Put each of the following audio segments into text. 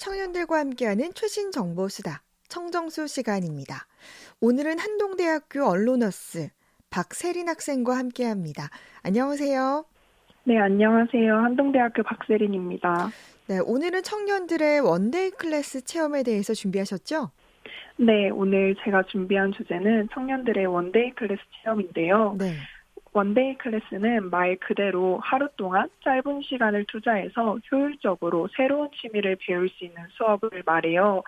청년들과 함께하는 최신 정보 수다, 청정수 시간입니다. 오늘은 한동대학교 언로너스 박세린 학생과 함께합니다. 안녕하세요. 네, 안녕하세요. 한동대학교 박세린입니다. 네, 오늘은 청년들의 원데이 클래스 체험에 대해서 준비하셨죠? 네, 오늘 제가 준비한 주제는 청년들의 원데이 클래스 체험인데요. 네. 원데이 클래스는 말 그대로 하루 동안 짧은 시간을 투자해서 효율적으로 새로운 취미를 배울 수 있는 수업을 말해요.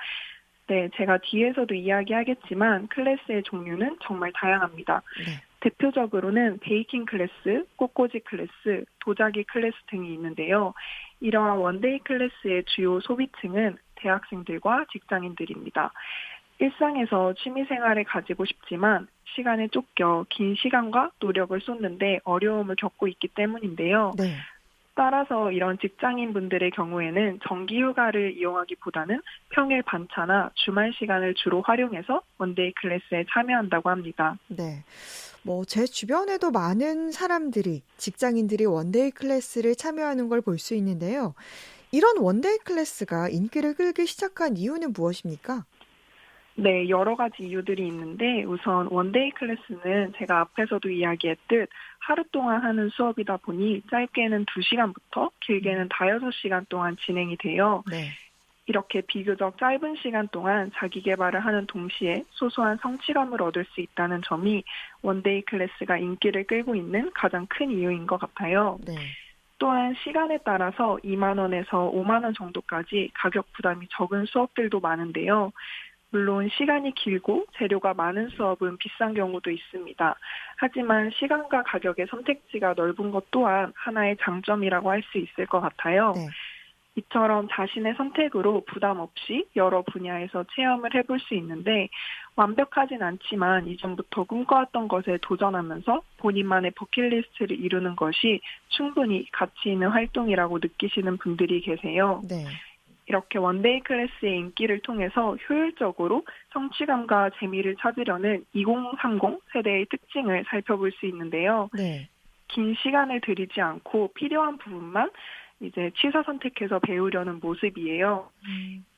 네, 제가 뒤에서도 이야기하겠지만 클래스의 종류는 정말 다양합니다. 네. 대표적으로는 베이킹 클래스, 꽃꽂이 클래스, 도자기 클래스 등이 있는데요. 이러한 원데이 클래스의 주요 소비층은 대학생들과 직장인들입니다. 일상에서 취미생활을 가지고 싶지만 시간에 쫓겨 긴 시간과 노력을 쏟는데 어려움을 겪고 있기 때문인데요. 네. 따라서 이런 직장인분들의 경우에는 정기휴가를 이용하기보다는 평일 반차나 주말 시간을 주로 활용해서 원데이 클래스에 참여한다고 합니다. 네. 제 주변에도 많은 사람들이, 직장인들이 원데이 클래스를 참여하는 걸 볼 수 있는데요. 이런 원데이 클래스가 인기를 끌기 시작한 이유는 무엇입니까? 네, 여러 가지 이유들이 있는데 우선 원데이 클래스는 제가 앞에서도 이야기했듯 하루 동안 하는 수업이다 보니 짧게는 2시간부터 길게는 5시간 동안 진행이 돼요. 네. 이렇게 비교적 짧은 시간 동안 자기 개발을 하는 동시에 소소한 성취감을 얻을 수 있다는 점이 원데이 클래스가 인기를 끌고 있는 가장 큰 이유인 것 같아요. 네. 또한 시간에 따라서 2만 원에서 5만 원 정도까지 가격 부담이 적은 수업들도 많은데요. 물론 시간이 길고 재료가 많은 수업은 비싼 경우도 있습니다. 하지만 시간과 가격의 선택지가 넓은 것 또한 하나의 장점이라고 할 수 있을 것 같아요. 네. 이처럼 자신의 선택으로 부담 없이 여러 분야에서 체험을 해볼 수 있는데 완벽하진 않지만 이전부터 꿈꿔왔던 것에 도전하면서 본인만의 버킷리스트를 이루는 것이 충분히 가치 있는 활동이라고 느끼시는 분들이 계세요. 네. 이렇게 원데이 클래스의 인기를 통해서 효율적으로 성취감과 재미를 찾으려는 2030 세대의 특징을 살펴볼 수 있는데요. 네. 긴 시간을 들이지 않고 필요한 부분만 이제 취사 선택해서 배우려는 모습이에요.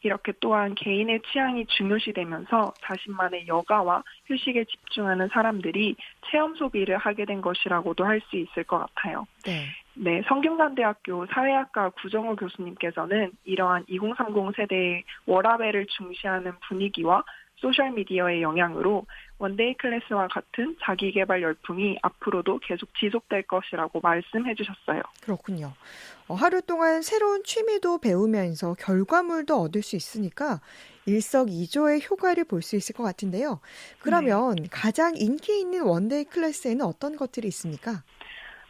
이렇게 또한 개인의 취향이 중요시되면서 자신만의 여가와 휴식에 집중하는 사람들이 체험 소비를 하게 된 것이라고도 할 수 있을 것 같아요. 네. 네, 성균관대학교 사회학과 구정호 교수님께서는 이러한 2030 세대의 워라밸을 중시하는 분위기와 소셜미디어의 영향으로 원데이 클래스와 같은 자기계발 열풍이 앞으로도 계속 지속될 것이라고 말씀해 주셨어요. 그렇군요. 하루 동안 새로운 취미도 배우면서 결과물도 얻을 수 있으니까 일석이조의 효과를 볼 수 있을 것 같은데요. 그러면 가장 인기 있는 원데이 클래스에는 어떤 것들이 있습니까?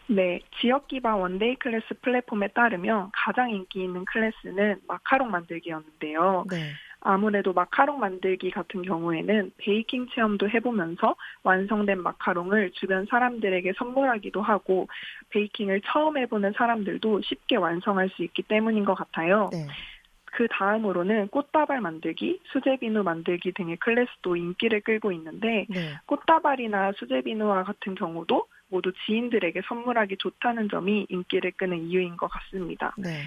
네, 지역 기반 원데이 클래스 플랫폼에 따르면 가장 인기 있는 클래스는 마카롱 만들기였는데요. 네. 아무래도 마카롱 만들기 같은 경우에는 베이킹 체험도 해보면서 완성된 마카롱을 주변 사람들에게 선물하기도 하고 베이킹을 처음 해보는 사람들도 쉽게 완성할 수 있기 때문인 것 같아요. 네. 그 다음으로는 꽃다발 만들기, 수제비누 만들기 등의 클래스도 인기를 끌고 있는데 네. 꽃다발이나 수제비누와 같은 경우도 모두 지인들에게 선물하기 좋다는 점이 인기를 끄는 이유인 것 같습니다. 네.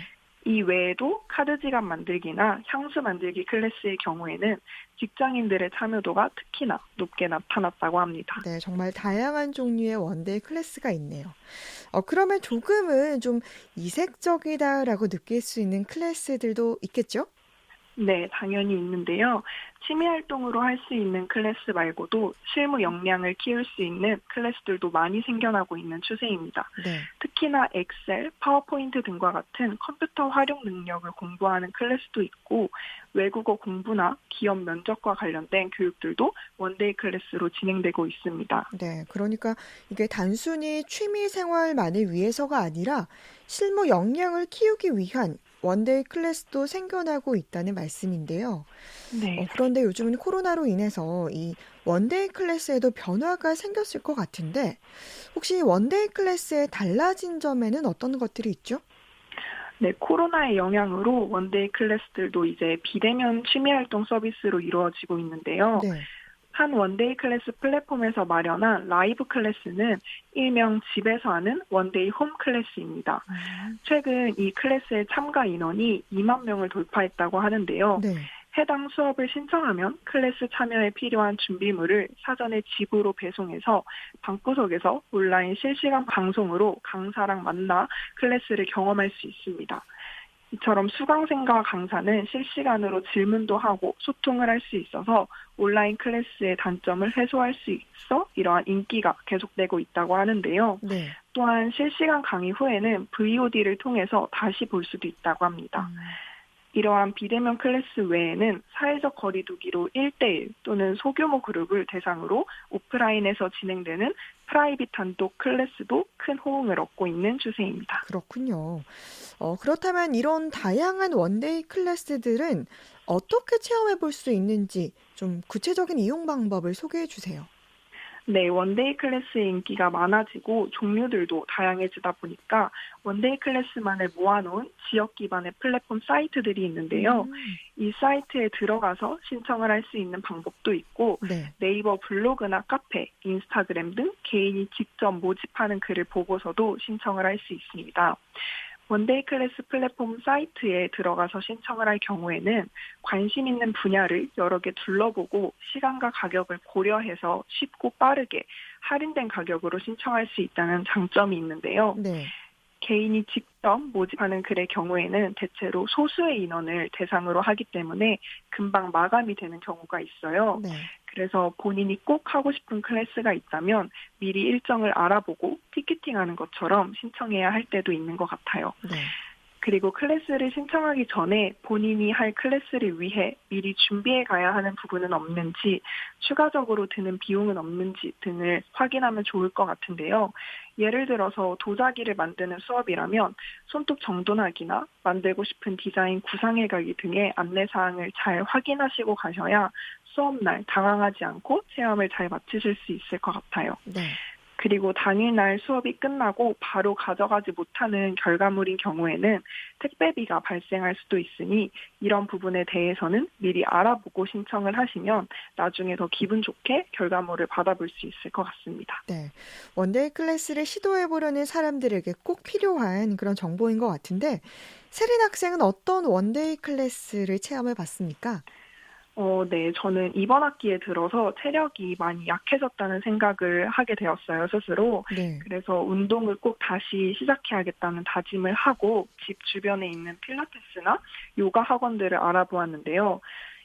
이 외에도 카드 지갑 만들기나 향수 만들기 클래스의 경우에는 직장인들의 참여도가 특히나 높게 나타났다고 합니다. 네, 정말 다양한 종류의 원데이 클래스가 있네요. 그러면 조금은 좀 이색적이다라고 느낄 수 있는 클래스들도 있겠죠? 네, 당연히 있는데요. 취미 활동으로 할 수 있는 클래스 말고도 실무 역량을 키울 수 있는 클래스들도 많이 생겨나고 있는 추세입니다. 네. 특히나 엑셀, 파워포인트 등과 같은 컴퓨터 활용 능력을 공부하는 클래스도 있고 외국어 공부나 기업 면접과 관련된 교육들도 원데이 클래스로 진행되고 있습니다. 네, 그러니까 이게 단순히 취미 생활만을 위해서가 아니라 실무 역량을 키우기 위한 원데이 클래스도 생겨나고 있다는 말씀인데요. 네. 그런데 요즘은 코로나로 인해서 이 원데이 클래스에도 변화가 생겼을 것 같은데 혹시 원데이 클래스에 달라진 점에는 어떤 것들이 있죠? 네, 코로나의 영향으로 원데이 클래스들도 이제 비대면 취미 활동 서비스로 이루어지고 있는데요. 네. 한 원데이 클래스 플랫폼에서 마련한 라이브 클래스는 일명 집에서 하는 원데이 홈 클래스입니다. 최근 이 클래스의 참가 인원이 2만 명을 돌파했다고 하는데요. 네. 해당 수업을 신청하면 클래스 참여에 필요한 준비물을 사전에 집으로 배송해서 방구석에서 온라인 실시간 방송으로 강사랑 만나 클래스를 경험할 수 있습니다. 이처럼 수강생과 강사는 실시간으로 질문도 하고 소통을 할 수 있어서 온라인 클래스의 단점을 해소할 수 있어 이러한 인기가 계속되고 있다고 하는데요. 네. 또한 실시간 강의 후에는 VOD를 통해서 다시 볼 수도 있다고 합니다. 이러한 비대면 클래스 외에는 사회적 거리두기로 1대1 또는 소규모 그룹을 대상으로 오프라인에서 진행되는 프라이빗 단독 클래스도 큰 호응을 얻고 있는 추세입니다. 그렇군요. 그렇다면 이런 다양한 원데이 클래스들은 어떻게 체험해 볼 수 있는지 좀 구체적인 이용 방법을 소개해 주세요. 네, 원데이 클래스의 인기가 많아지고 종류들도 다양해지다 보니까 원데이 클래스만을 모아놓은 지역 기반의 플랫폼 사이트들이 있는데요. 이 사이트에 들어가서 신청을 할 수 있는 방법도 있고 네. 네이버 블로그나 카페, 인스타그램 등 개인이 직접 모집하는 글을 보고서도 신청을 할 수 있습니다. 원데이 클래스 플랫폼 사이트에 들어가서 신청을 할 경우에는 관심 있는 분야를 여러 개 둘러보고 시간과 가격을 고려해서 쉽고 빠르게 할인된 가격으로 신청할 수 있다는 장점이 있는데요. 네. 개인이 직접 모집하는 글의 경우에는 대체로 소수의 인원을 대상으로 하기 때문에 금방 마감이 되는 경우가 있어요. 네. 그래서 본인이 꼭 하고 싶은 클래스가 있다면 미리 일정을 알아보고 티켓팅하는 것처럼 신청해야 할 때도 있는 것 같아요. 네. 그리고 클래스를 신청하기 전에 본인이 할 클래스를 위해 미리 준비해 가야 하는 부분은 없는지, 추가적으로 드는 비용은 없는지 등을 확인하면 좋을 것 같은데요. 예를 들어서 도자기를 만드는 수업이라면 손톱 정돈하기나 만들고 싶은 디자인 구상해 가기 등의 안내사항을 잘 확인하시고 가셔야 수업날 당황하지 않고 체험을 잘 마치실 수 있을 것 같아요. 네. 그리고 당일날 수업이 끝나고 바로 가져가지 못하는 결과물인 경우에는 택배비가 발생할 수도 있으니 이런 부분에 대해서는 미리 알아보고 신청을 하시면 나중에 더 기분 좋게 결과물을 받아볼 수 있을 것 같습니다. 네. 원데이 클래스를 시도해 보려는 사람들에게 꼭 필요한 그런 정보인 것 같은데, 세린 학생은 어떤 원데이 클래스를 체험해 봤습니까? 네, 저는 이번 학기에 들어서 체력이 많이 약해졌다는 생각을 하게 되었어요, 스스로. 네. 그래서 운동을 꼭 다시 시작해야겠다는 다짐을 하고 집 주변에 있는 필라테스나 요가 학원들을 알아보았는데요.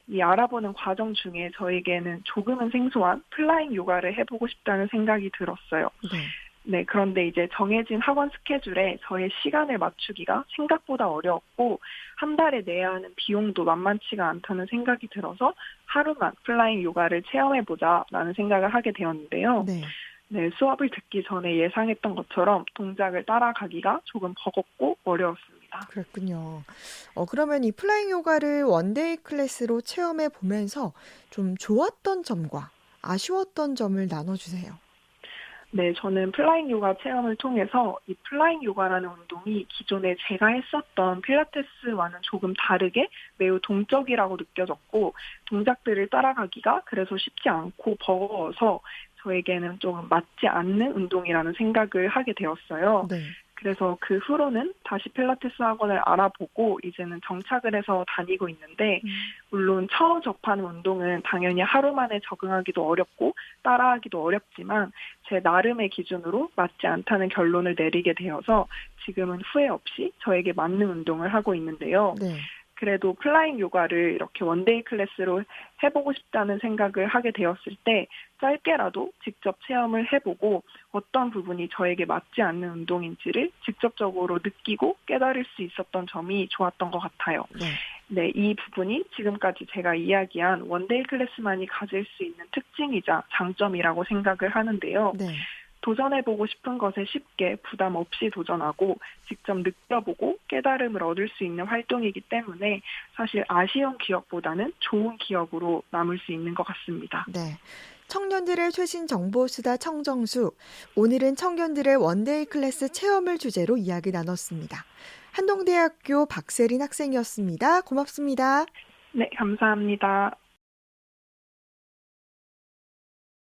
이 알아보는 과정 중에 저에게는 조금은 생소한 플라잉 요가를 해보고 싶다는 생각이 들었어요. 네. 네, 그런데 이제 정해진 학원 스케줄에 저의 시간을 맞추기가 생각보다 어려웠고, 한 달에 내야 하는 비용도 만만치가 않다는 생각이 들어서 하루만 플라잉 요가를 체험해보자라는 생각을 하게 되었는데요. 네. 네, 수업을 듣기 전에 예상했던 것처럼 동작을 따라가기가 조금 버겁고 어려웠습니다. 그랬군요. 그러면 이 플라잉 요가를 원데이 클래스로 체험해 보면서 좀 좋았던 점과 아쉬웠던 점을 나눠주세요. 네, 저는 플라잉 요가 체험을 통해서 이 플라잉 요가라는 운동이 기존에 제가 했었던 필라테스와는 조금 다르게 매우 동적이라고 느껴졌고, 동작들을 따라가기가 그래서 쉽지 않고 버거워서 저에게는 조금 맞지 않는 운동이라는 생각을 하게 되었어요. 네. 그래서 그 후로는 다시 필라테스 학원을 알아보고 이제는 정착을 해서 다니고 있는데, 물론 처음 접하는 운동은 당연히 하루 만에 적응하기도 어렵고 따라하기도 어렵지만 제 나름의 기준으로 맞지 않다는 결론을 내리게 되어서 지금은 후회 없이 저에게 맞는 운동을 하고 있는데요. 네. 그래도 플라잉 요가를 이렇게 원데이 클래스로 해보고 싶다는 생각을 하게 되었을 때 짧게라도 직접 체험을 해보고 어떤 부분이 저에게 맞지 않는 운동인지를 직접적으로 느끼고 깨달을 수 있었던 점이 좋았던 것 같아요. 네. 네, 이 부분이 지금까지 제가 이야기한 원데이 클래스만이 가질 수 있는 특징이자 장점이라고 생각을 하는데요. 네. 도전해보고 싶은 것에 쉽게 부담 없이 도전하고 직접 느껴보고 깨달음을 얻을 수 있는 활동이기 때문에 사실 아쉬운 기억보다는 좋은 기억으로 남을 수 있는 것 같습니다. 네. 청년들의 최신 정보수다 청정수. 오늘은 청년들의 원데이 클래스 체험을 주제로 이야기 나눴습니다. 한동대학교 박세린 학생이었습니다. 고맙습니다. 네, 감사합니다.